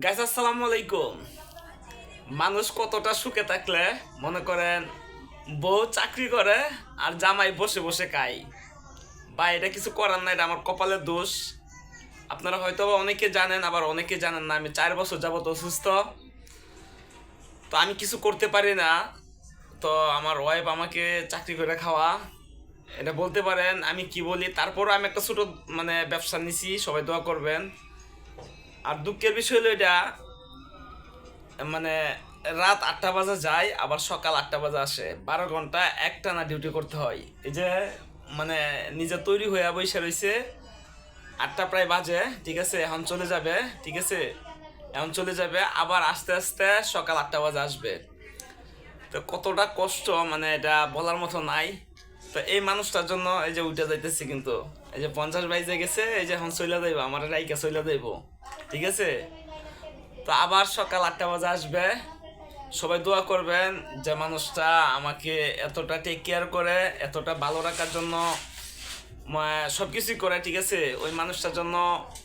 Guys আসসালামু আলাইকুম। মানুষ কতটা সুখে থাকলে মনে করেন বউ চাকরি করে আর জামাই বসে বসে খায়, বা এটা কিছু করার নাই, এটা আমার কপালের দোষ। আপনারা হয়তো অনেকে জানেন, আবার অনেকে জানেন না। আমি 4 বছর যাবত অসুস্থ, তো আমি কিছু করতে পারি না। তো আমার ওয়াইফ আমাকে চাকরি করে খাওয়া, এটা বলতে পারেন আমি কি বলি। তারপরও আমি একটা ছোট ব্যবসা নিছি, সবাই দোয়া করবেন। আর দুঃখের বিষয় হলো এটা, মানে রাত 8টা বাজে যায়, আবার সকাল 8টা বাজে আসে, 12 ঘন্টা একটানা ডিউটি করতে হয়। এই যে মানে নিজে তৈরি হয়ে বসে রয়েছে, 8টা প্রায় বাজে, ঠিক আছে, এখন চলে যাবে, ঠিক আছে, এখন চলে যাবে, আবার আস্তে আস্তে সকাল 8টা বাজে আসবে। তো কতটা কষ্ট এটা বলার মতো নাই। তো এই মানুষটার জন্য এই যে উঠে যাইতেছি, কিন্তু এই যে 50 বাইজে গেছে, এই যে এখন চলে যাইব, আমার রাইকা চলে যাইব, ঠিক আছে। তো আবার সকাল 8টা বাজে আসবে। সবাই দোয়া করবেন যে মানুষটা আমাকে এতটা টেক কেয়ার করে, এতটা ভালো রাখার জন্য সব কিছুই করে, ঠিক আছে। ওই মানুষটার জন্য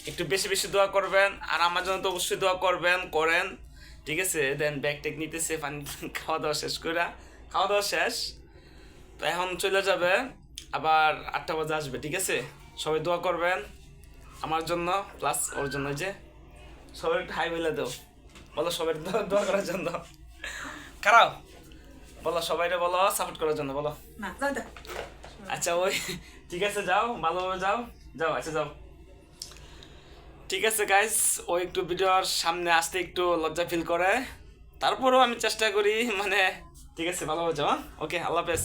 একটু বেশি বেশি দোয়া করবেন, আর আমার জন্য তো অবশ্যই দোয়া করবেন, করেন, ঠিক আছে। দেন ব্যাগ টেক নিতেছে, পানি খাওয়া দাওয়া শেষ করে, খাওয়া দাওয়া শেষ, তো এখন চলে যাবে, আবার 8টা বাজে আসবে, ঠিক আছে। সবাই দোয়া করবেন আমার জন্য, প্লাস ওর জন্য। যে সবাই একটু হাই বলে দাও, বলো সবাই দোয়া করার জন্য। খারাপ বলো, সবাইরে বলো সাপোর্ট করার জন্য, বলো। না যাও দে। আচ্ছা ওই ঠিক আছে, যাও ভালোভাবে যাও, যাও, আচ্ছা যাও, ঠিক আছে গাইস। ও একটু ভিডিওর সামনে আসতে একটু লজ্জা ফিল করে, তারপরেও আমি চেষ্টা করি, ঠিক আছে, ভালোভাবে যাও। ওকে, আল্লাহ হাফেজ।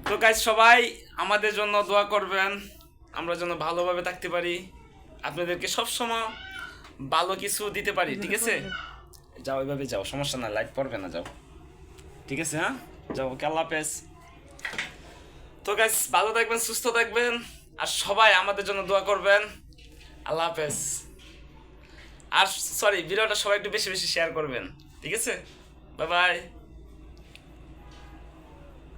তো গাইস সবাই আমাদের জন্য দোয়া করবেন, আমরা যেন ভালোভাবে থাকতে পারি, আপনাদেরকে সবসময় ভালো কিছু দিতে পারি, ঠিক আছে। যাও, ওইভাবে যাও, সমস্যা না, লাইট পড়বে না, যাও, ঠিক আছে। হ্যাঁ, যাও, ওকে, আল্লাহ হাফেজ। তো গাইস ভালো থাকবেন, সুস্থ থাকবেন, আর সবাই আমাদের জন্য দোয়া করবেন। আল্লাহ হাফেজ। আর সরি, ভিডিওটা সবাই একটু বেশি বেশি শেয়ার করবেন, ঠিক আছে। Bye bye.